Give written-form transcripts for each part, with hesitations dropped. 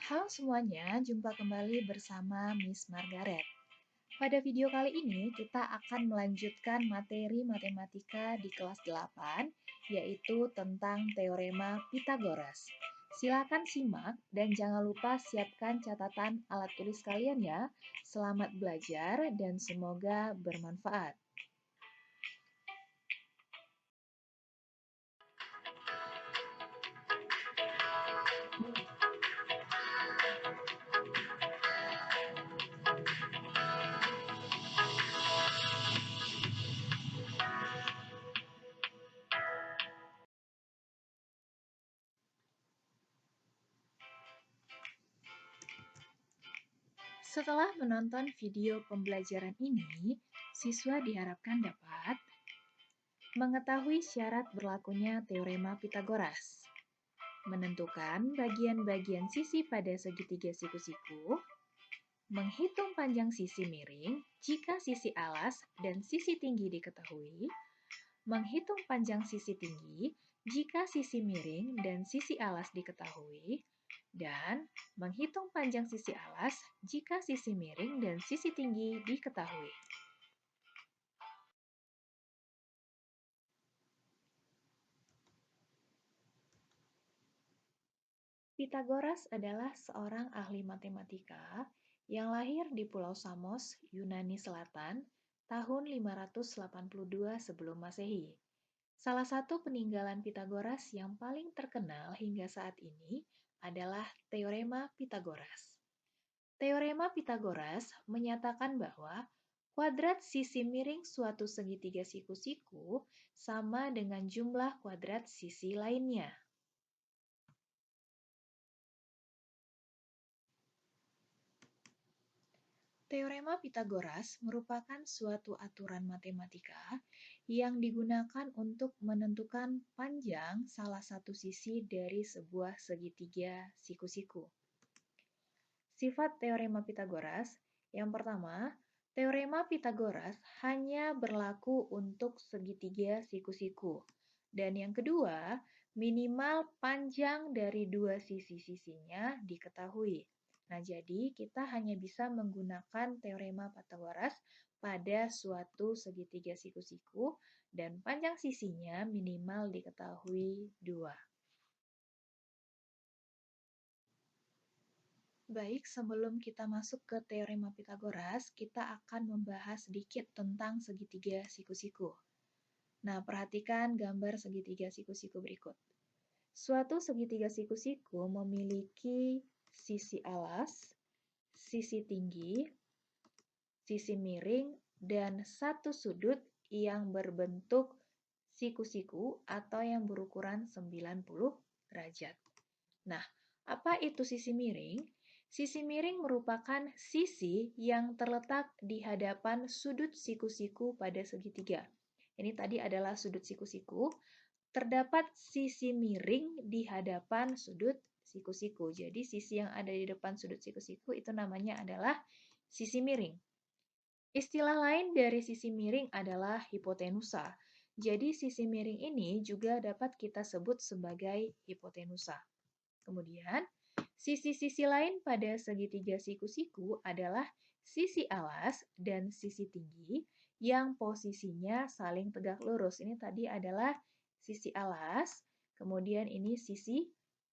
Halo semuanya, jumpa kembali bersama Miss Margaret. Pada video kali ini kita akan melanjutkan materi matematika di kelas 8, yaitu tentang teorema Pythagoras. Silakan simak dan jangan lupa siapkan catatan alat tulis kalian ya. Selamat belajar dan semoga bermanfaat. Setelah menonton video pembelajaran ini, siswa diharapkan dapat mengetahui syarat berlakunya teorema Pythagoras, menentukan bagian-bagian sisi pada segitiga siku-siku, menghitung panjang sisi miring jika sisi alas dan sisi tinggi diketahui, menghitung panjang sisi tinggi jika sisi miring dan sisi alas diketahui, dan menghitung panjang sisi alas jika sisi miring dan sisi tinggi diketahui. Pythagoras adalah seorang ahli matematika yang lahir di Pulau Samos, Yunani Selatan, tahun 582 sebelum Masehi. Salah satu peninggalan Pythagoras yang paling terkenal hingga saat ini adalah Teorema Pythagoras. Teorema Pythagoras menyatakan bahwa kuadrat sisi miring suatu segitiga siku-siku sama dengan jumlah kuadrat sisi lainnya. Teorema Pythagoras merupakan suatu aturan matematika yang digunakan untuk menentukan panjang salah satu sisi dari sebuah segitiga siku-siku. Sifat teorema Pythagoras, yang pertama, teorema Pythagoras hanya berlaku untuk segitiga siku-siku. Dan yang kedua, minimal panjang dari dua sisi-sisinya diketahui. Nah, jadi kita hanya bisa menggunakan teorema Pythagoras pada suatu segitiga siku-siku dan panjang sisinya minimal diketahui 2. Baik, sebelum kita masuk ke teorema Pythagoras, kita akan membahas sedikit tentang segitiga siku-siku. Nah, perhatikan gambar segitiga siku-siku berikut. Suatu segitiga siku-siku memiliki sisi alas, sisi tinggi, sisi miring, dan satu sudut yang berbentuk siku-siku atau yang berukuran 90 derajat. Nah, apa itu sisi miring? Sisi miring merupakan sisi yang terletak di hadapan sudut siku-siku pada segitiga. Ini tadi adalah sudut siku-siku. Terdapat sisi miring di hadapan sudut siku-siku. Jadi sisi yang ada di depan sudut siku-siku itu namanya adalah sisi miring. Istilah lain dari sisi miring adalah hipotenusa. Jadi sisi miring ini juga dapat kita sebut sebagai hipotenusa. Kemudian, sisi-sisi lain pada segitiga siku-siku adalah sisi alas dan sisi tinggi yang posisinya saling tegak lurus. Ini tadi adalah sisi alas, kemudian ini sisi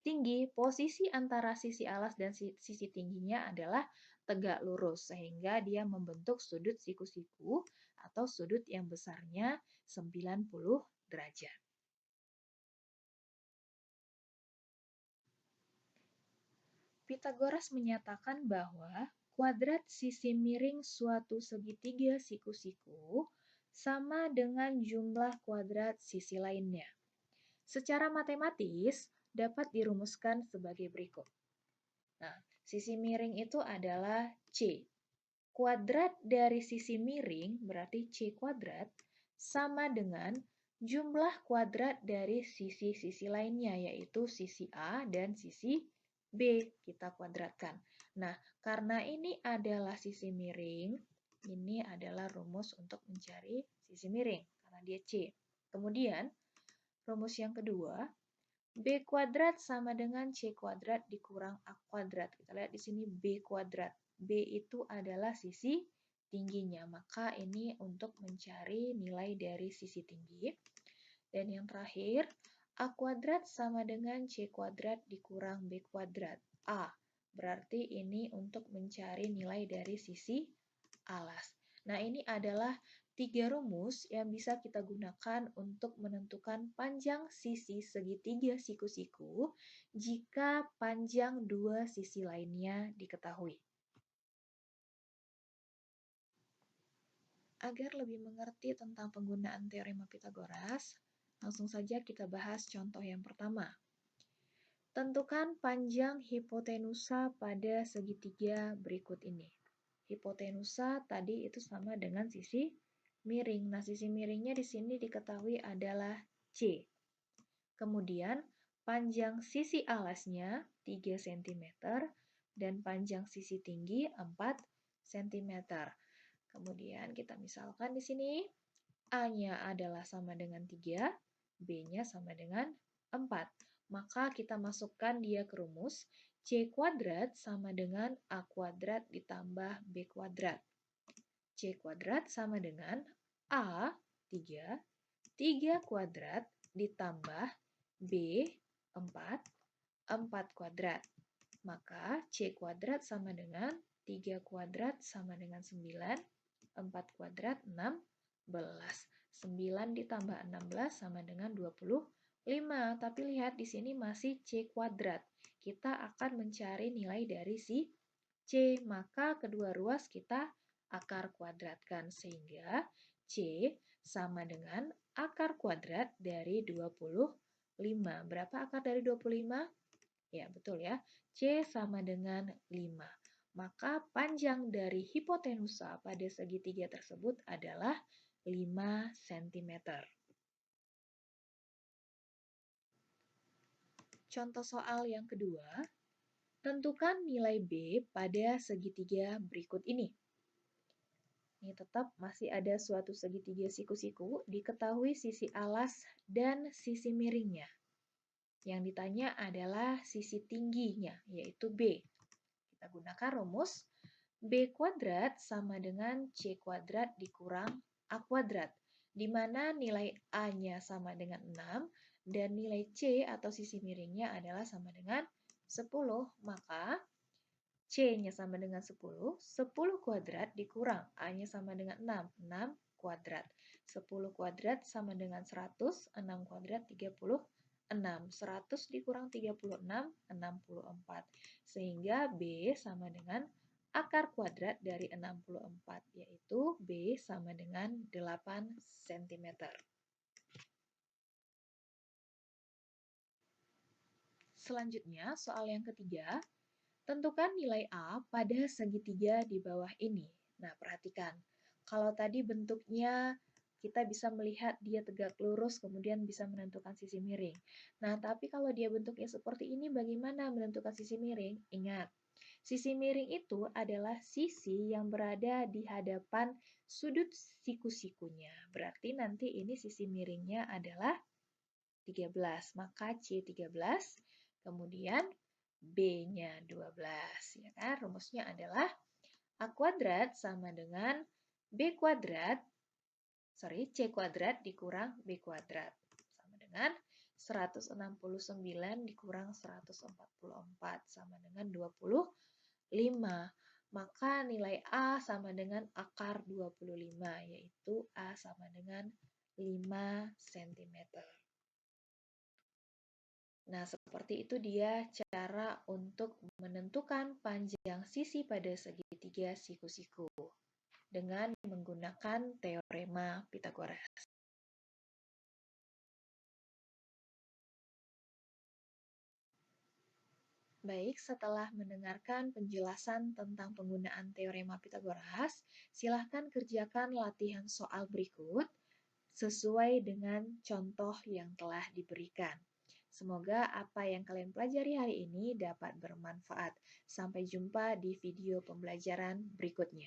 tinggi. Posisi antara sisi alas dan sisi tingginya adalah tegak lurus, sehingga dia membentuk sudut siku-siku atau sudut yang besarnya 90 derajat. Pythagoras menyatakan bahwa kuadrat sisi miring suatu segitiga siku-siku sama dengan jumlah kuadrat sisi lainnya. Secara matematis dapat dirumuskan sebagai berikut. Nah, sisi miring itu adalah C. Kuadrat dari sisi miring berarti C kuadrat sama dengan jumlah kuadrat dari sisi-sisi lainnya, yaitu sisi A dan sisi B kita kuadratkan. Nah, karena ini adalah sisi miring, ini adalah rumus untuk mencari sisi miring, karena dia C. Kemudian, rumus yang kedua, B kuadrat sama dengan C kuadrat dikurang A kuadrat. Kita lihat di sini B kuadrat. B itu adalah sisi tingginya, maka ini untuk mencari nilai dari sisi tinggi. Dan yang terakhir, A kuadrat sama dengan C kuadrat dikurang B kuadrat. A, berarti ini untuk mencari nilai dari sisi alas. Nah, ini adalah 3 rumus yang bisa kita gunakan untuk menentukan panjang sisi segitiga siku-siku jika panjang dua sisi lainnya diketahui. Agar lebih mengerti tentang penggunaan teorema Pitagoras, langsung saja kita bahas contoh yang pertama. Tentukan panjang hipotenusa pada segitiga berikut ini. Hipotenusa tadi itu sama dengan sisi miring. Nah, sisi miringnya di sini diketahui adalah C. Kemudian, panjang sisi alasnya 3 cm dan panjang sisi tinggi 4 cm. Kemudian kita misalkan di sini A-nya adalah sama dengan 3, B-nya sama dengan 4. Maka kita masukkan dia ke rumus C kuadrat sama dengan A kuadrat ditambah B kuadrat. C kuadrat sama dengan A, 3, 3 kuadrat ditambah B, 4, 4 kuadrat. Maka C kuadrat sama dengan 3 kuadrat sama dengan 9, 4 kuadrat 16. 9 ditambah 16 sama dengan 25. Tapi lihat di sini masih C kuadrat. Kita akan mencari nilai dari si C, maka kedua ruas kita akar kuadratkan sehingga C sama dengan akar kuadrat dari 25. Berapa akar dari 25? Ya, betul ya. C sama dengan 5. Maka panjang dari hipotenusa pada segitiga tersebut adalah 5 cm. Contoh soal yang kedua, tentukan nilai B pada segitiga berikut ini. Ini tetap masih ada suatu segitiga siku-siku, diketahui sisi alas dan sisi miringnya. Yang ditanya adalah sisi tingginya, yaitu B. Kita gunakan rumus B kuadrat sama dengan C kuadrat dikurang A kuadrat, di mana nilai A-nya sama dengan 6 dan nilai C atau sisi miringnya adalah sama dengan 10. Maka C-nya sama dengan 10, 10 kuadrat dikurang A-nya sama dengan 6, 6 kuadrat. 10 kuadrat sama dengan 100, 6 kuadrat 36. 100 dikurang 36, 64. Sehingga B sama dengan akar kuadrat dari 64, yaitu B sama dengan 8 cm. Selanjutnya, soal yang ketiga. Tentukan nilai A pada segitiga di bawah ini. Nah, perhatikan. Kalau tadi bentuknya kita bisa melihat dia tegak lurus, kemudian bisa menentukan sisi miring. Nah, tapi kalau dia bentuknya seperti ini, bagaimana menentukan sisi miring? Ingat, sisi miring itu adalah sisi yang berada di hadapan sudut siku-sikunya. Berarti nanti ini sisi miringnya adalah 13. Maka C13, kemudian B-nya 12, ya kan? Rumusnya adalah A kuadrat sama dengan C kuadrat dikurang B kuadrat. Sama dengan 169 dikurang 144, sama dengan 25. Maka nilai A sama dengan akar 25, yaitu A sama dengan 5 cm. Nah, seperti itu dia cara untuk menentukan panjang sisi pada segitiga siku-siku dengan menggunakan teorema Pitagoras. Baik, setelah mendengarkan penjelasan tentang penggunaan teorema Pitagoras, silahkan kerjakan latihan soal berikut sesuai dengan contoh yang telah diberikan. Semoga apa yang kalian pelajari hari ini dapat bermanfaat. Sampai jumpa di video pembelajaran berikutnya.